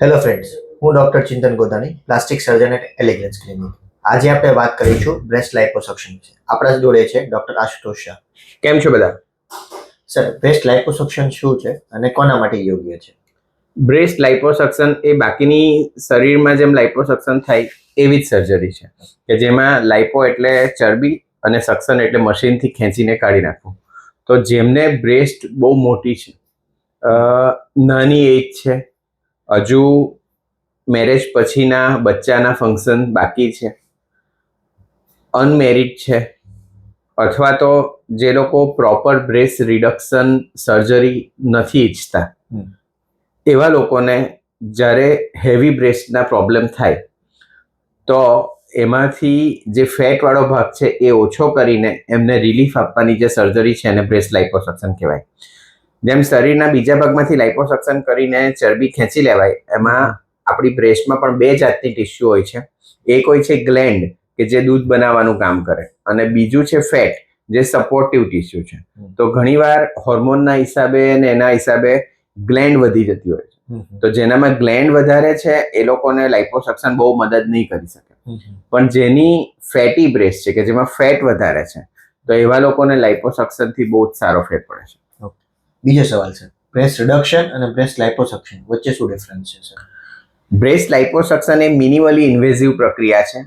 Hello friends, હું doctor Chintan Godani, plastic surgeon at elegance clinic. આજે આપણે વાત કરીશું બ્રેસ્ટ લાઇપોસક્શન વિશે. આપણા જોડે છે ડોક્ટર આશુતોષ શાહ. કેમ છો બધા? સર, બ્રેસ્ટ લાઇપોસક્શન શું છે અને કોના માટે યોગ્ય છે? બ્રેસ્ટ લાઇપોસક્શન એ બાકીની શરીરમાં જેમ લાઇપોસક્શન થાય એવી જ સર્જરી છે કે જેમાં લાઇપો એટલે ચરબી અને સક્શન એટલે મશીનથી ખેંચીને કાઢી નાખવું. તો જેમને બ્રેસ્ટ બહુ મોટી છે, નાની એજ છે, હજુ મેરેજ પછીના બચ્ચાના ફંક્શન બાકી છે, અનમેરિડ છે, અથવા તો જે લોકો પ્રોપર બ્રેસ્ટ રિડક્શન સર્જરી નથી ઈચ્છતા, એવા લોકોને જ્યારે હેવી બ્રેસ્ટના પ્રોબ્લેમ થાય તો એમાંથી જે ફેટવાળો ભાગ છે એ ઓછો કરીને એમને રિલીફ આપવાની જે સર્જરી છે એને બ્રેસ્ટ લાઇપોસક્શન કહેવાય. જેમ શરીરના બીજા ભાગમાંથી લાઇપોસક્શન કરીને ચરબી ખેંચી લેવાય, એમાં આપણી બ્રેસ્ટમાં પણ બે જાતની ટિશ્યુ હોય છે. એક હોય છે ગ્લેન્ડ કે જે દૂધ બનાવવાનું કામ કરે, અને બીજું છે ફેટ જે સપોર્ટિવ ટિશ્યુ છે. તો ઘણીવાર હોર્મોનના હિસાબે અને એના હિસાબે ગ્લેન્ડ વધી જતી હોય છે. તો જેનામાં ગ્લેન્ડ વધારે છે એ લોકોને લાઇપોસક્શન બહુ મદદ નહીં કરી શકે. પણ જેની ફેટી બ્રેસ્ટ છે કે જેમાં ફેટ વધારે છે, તો એવા લોકોને લાઇપોસક્શનથી બહુ જ સારો ફેર પડે છે. બીજો સવાલ છે, બ્રેસ્ટ રિડક્શન અને બ્રેસ્ટ લાઇપોસક્શન વચ્ચે શું ડિફરન્સ છે, સર? બ્રેસ્ટ લાઇપોસક્શન એ મિનિમલી ઇન્વેઝિવ પ્રક્રિયા છે.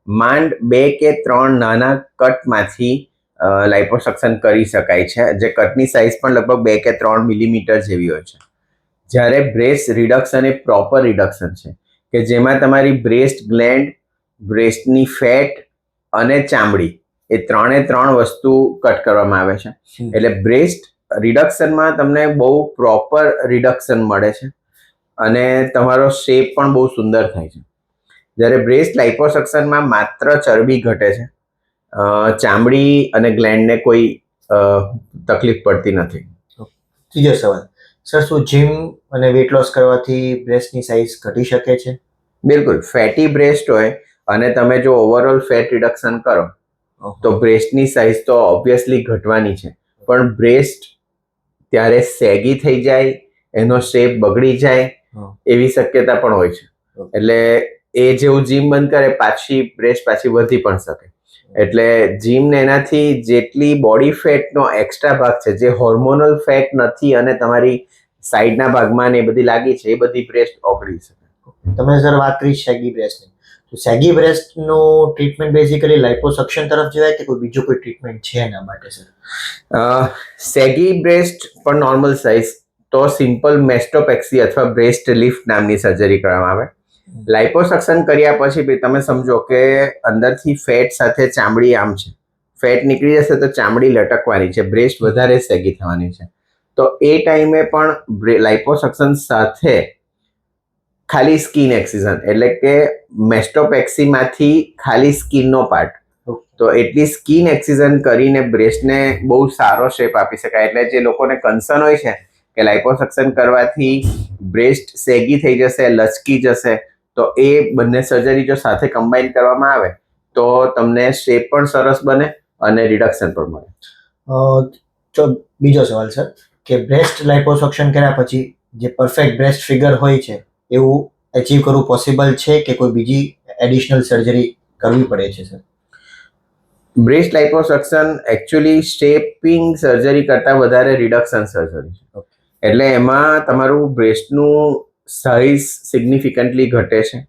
માંડ 2 કે 3 નાના કટમાંથી લાઇપોસક્શન કરી શકાય છે, જે કટની સાઇઝ પણ લગભગ 2 કે 3 મિલીમીટર જેવી હોય છે. જ્યારે બ્રેસ્ટ રિડક્શન એ પ્રોપર રિડક્શન છે કે જેમાં તમારી બ્રેસ્ટ ગ્લેન્ડ, બ્રેસ્ટની ફેટ અને ચામડી એ 3 વસ્તુ કટ કરવામાં આવે છે. એટલે બ્રેસ્ટ રિડક્શનમાં તમને બહુ પ્રોપર રિડક્શન મળે છે અને તમારો શેપ પણ બહુ સુંદર થાય છે. જ્યારે બ્રેસ્ટ લાઇપોસક્શનમાં માત્ર ચરબી ઘટે છે, ચામડી અને ગ્લેન્ડને કોઈ તકલીફ પડતી નથી. ત્રીજો સવાલ, સર, શું જીમ અને વેટ લોસ કરવાથી બ્રેસ્ટની સાઇઝ ઘટી શકે છે? બિલકુલ. ફેટી બ્રેસ્ટ હોય અને તમે જો ઓવરઓલ ફેટ રિડક્શન કરો તો બ્રેસ્ટની સાઇઝ તો ઓબ્વિયસલી ઘટવાની છે, પણ બ્રેસ્ટ ત્યારે સેગી થઈ જાય, એનો શેપ બગડી જાય એવી શક્યતા પણ હોય છે. એટલે એ જેવું જીમ બંધ કરે પાછી બ્રેસ્ટ વધી પણ શકે. એટલે જીમ ને એનાથી જેટલી બોડી ફેટનો એક્સ્ટ્રા ભાગ છે, જે હોર્મોનલ ફેટ નથી અને તમારી સાઈડના ભાગમાં ને એ બધી લાગી છે, એ બધી બ્રેસ્ટ ઓગળી શકે. તમે સર વાત કરી સેગી બ્રેસ્ટની, તો સેગી બ્રેસ્ટનો ટ્રીટમેન્ટ બેઝિકલી લાઇપોસક્શન તરફ જવાય કે કોઈ બીજો કોઈ ટ્રીટમેન્ટ છે એના માટે, સર? સેગી બ્રેસ્ટ પણ નોર્મલ સાઇઝ તો સિમ્પલ મેસ્ટોપેક્સી અથવા બ્રેસ્ટ લિફ્ટ નામની સર્જરી કરવામાં આવે. લાઇપોસક્શન કર્યા પછી તમે સમજો કે અંદરથી ફેટ સાથે ચામડી આમ છે, ફેટ નીકળી જશે તો ચામડી લટકવાની છે, બ્રેસ્ટ વધારે સેગી થવાની છે. તો એ ટાઈમે પણ લાઇપોસક્શન સાથે ખાલી સ્કિન એક્સિઝન એટલે કે મેસ્ટોપેક્સીમાંથી ખાલી સ્કિનનો પાર્ટ, તો એટલી સ્કિન એક્સિઝન કરીને બ્રેસ્ટને બહુ સારો શેપ આપી શકાય. એટલે જે લોકોને કન્સર્ન હોય છે કે લાઇપોસક્શન કરવાથી બ્રેસ્ટ સેગી થઈ જશે, લચકી જશે, તો એ બંને સર્જરી જો સાથે કમ્બાઈન કરવામાં આવે તો તમને શેપ પણ સરસ બને અને રિડક્શન પણ મળે. બીજો સવાલ, સર, કે બ્રેસ્ટ લાઇપોસક્શન કર્યા પછી જે પરફેક્ટ બ્રેસ્ટ ફિગર હોય છે એવું અચીવ કરવું પોસિબલ છે કે કોઈ બીજી એડિશનલ સર્જરી કરવી પડે છે, sir? Breast liposuction actually shaping surgery કરતાં વધારે રિડક્શન સર્જરી છે. એટલે એમાં તમારું બ્રેસ્ટનું સાઇઝ સિગ્નિફિકન્ટલી ઘટે છે.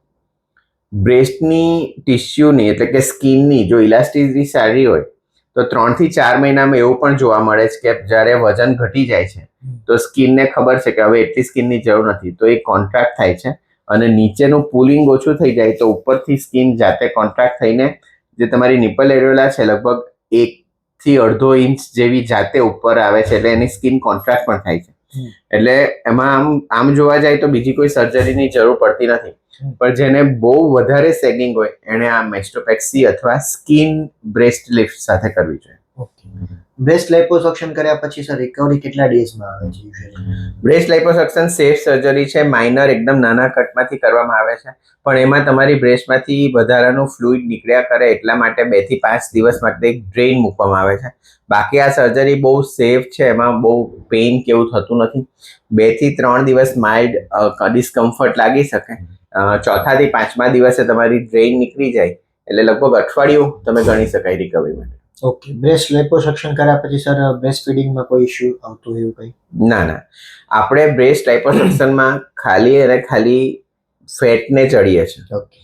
બ્રેસ્ટની ટિશ્યુની એટલે કે સ્કિનની જો ઇલાસ્ટિસિટી સારી હોય તો 3 થી 4 મહિનામાં એવું પણ જોવા મળે છે કે જ્યારે વજન ઘટી જાય છે તો સ્કિનને ખબર છે કે હવે એટલી સ્કિનની જરૂર નથી, તો એ કોન્ટ્રાક્ટ થાય છે અને નીચેનું પુલિંગ ઓછું થઈ જાય તો ઉપરથી સ્કિન જાતે કોન્ટ્રાક્ટ થઈને જે તમારી નિપલ એરિયોલા છે લગભગ 1 થી 1.5 ઇંચ જેવી જાતે ઉપર આવે છે. એટલે એની સ્કિન કોન્ટ્રાક્ટ પણ થાય છે. એટલે એમાં આમ જોવા જાય તો બીજી કોઈ સર્જરીની જરૂર પડતી નથી. પણ જેને બહુ વધારે સેગિંગ હોય એને આ મેસ્ટોપેક્સી અથવા સ્કિન બ્રેસ્ટ લિફ્ટ સાથે કરવી જોઈએ. બ્રેસ્ટ લાઇપોસક્શન કર્યા પછી સર રિકવરી કેટલા ડેઝમાં આવે છે યુઝ્યુઅલી? બ્રેસ્ટ લાઇપોસક્શન સેફ સર્જરી છે, માઇનર એકદમ નાના કટમાંથી કરવામાં આવે છે, પણ એમાં તમારી બ્રેસ્ટમાંથી વધારાનું ફ્લુઇડ નીકળ્યા કરે એટલા માટે 2 થી 5 દિવસ માટે એક ડ્રેઇન મૂકવામાં આવે છે. બાકી આ સર્જરી બહુ સેફ છે, એમાં બહુ પેઇન કેવું થતું નથી. 2 થી 3 દિવસ માઇલ્ડ ડિસ્કમ્ફર્ટ લાગી શકે. ચોથા થી 5મા દિવસે તમારી ડ્રેઇન નીકળી જાય એટલે લગભગ અઠવાડિયું તમે ગણી શકાય રિકવરી માટે. ઓકે, બ્રેસ્ટ લાઇપોસક્શન કર્યા પછી સર બ્રેસ્ટ ફીડિંગમાં કોઈ ઇશ્યુ આવતું એવું કંઈ? ના, આપણે બ્રેસ્ટ લાઇપોસક્શનમાં ખાલી ફેટને ચડીએ છીએ. ઓકે,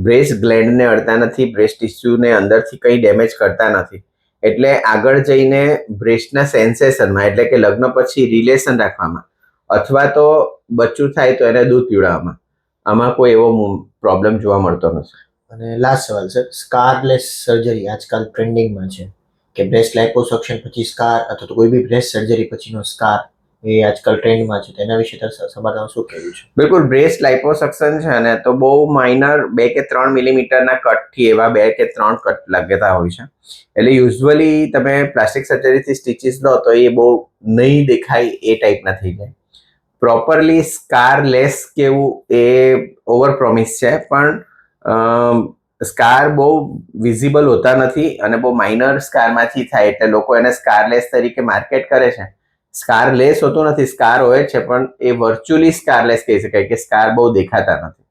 બ્રેસ્ટ ગ્લેન્ડને અડતા નથી, બ્રેસ્ટ ટિશ્યુને અંદરથી કંઈ ડેમેજ કરતા નથી. એટલે આગળ જઈને બ્રેસ્ટના સેન્સેશનમાં, એટલે કે લગ્ન પછી રિલેશન રાખવામાં અથવા તો બચ્ચું થાય તો એને દૂધ પીવડાવવામાં, આમાં કોઈ એવો પ્રોબ્લેમ જોવા મળતો નથી. અને લાસ્ટ સવાલ સર, સ્કારલેસ સર્જરી આજકાલ ટ્રેન્ડિંગમાં છે કે બ્રેસ્ટ લાઇપોસક્શન પછી સ્કાર અથવા તો કોઈ બી બ્રેસ્ટ સર્જરી પછીનો સ્કાર એ આજકાલ ટ્રેન્ડમાં છે, તેના વિશે તમારું શું કહેવું છે? બિલકુલ, બ્રેસ્ટ લાઇપોસક્શન છે ને તો બહુ માઇનર 2 કે 3 મિલીમીટરના કટથી એવા 2 કે 3 કટ લાગતા હોય છે. એટલે યુઝ્યુઅલી તમે પ્લાસ્ટિક સર્જરીથી સ્ટીચીસ લો તો એ બહુ નહીં દેખાય એ ટાઈપના થઈ જાય. પ્રોપરલી સ્કારલેસ કેવું એ ઓવર પ્રોમિસ છે, પણ સ્કાર બહુ વિઝિબલ હોતા નથી અને બહુ માઇનર સ્કારમાંથી થાય એટલે લોકો એને સ્કારલેસ તરીકે માર્કેટ કરે છે. સ્કારલેસ હોતો નથી, સ્કાર હોય છે, પણ એ વર્ચ્યુઅલી સ્કારલેસ કહી શકાય કે સ્કાર બહુ દેખાતા નથી.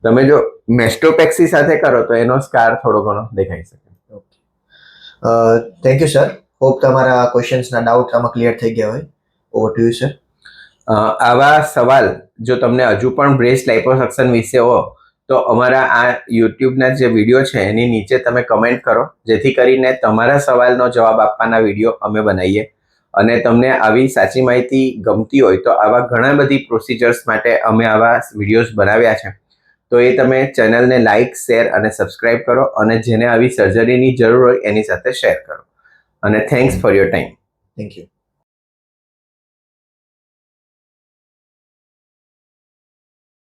તમે જો મેસ્ટોપેક્સી સાથે કરો તો એનો સ્કાર થોડો ઘણો દેખાઈ શકે. Thank you sir. હોપ તમારા ક્વેશ્ચન્સના ડાઉટ આમાં ક્લિયર થઈ ગયા હોય. Over to you sir. આવા સવાલ જો તમને હજુ પણ બ્રેસ્ટ લાઇપોસક્શન વિશે હો તો અમારા આ યુટ્યુબના જે વિડીયો છે એની નીચે તમે કમેન્ટ કરો, જેથી કરીને તમારા સવાલનો જવાબ આપવાના વિડીયો અમે બનાવીએ. અને તમને આવી સાચી માહિતી ગમતી હોય તો આવા ઘણા બધી પ્રોસિજર્સ માટે અમે આવા વિડીયોઝ બનાવ્યા છે. તો એ તમે ચેનલને લાઇક, શેર અને સબસ્ક્રાઇબ કરો, અને જેને આવી સર્જરીની જરૂર હોય એની સાથે શેર કરો. અને thanks for your time. Thank you.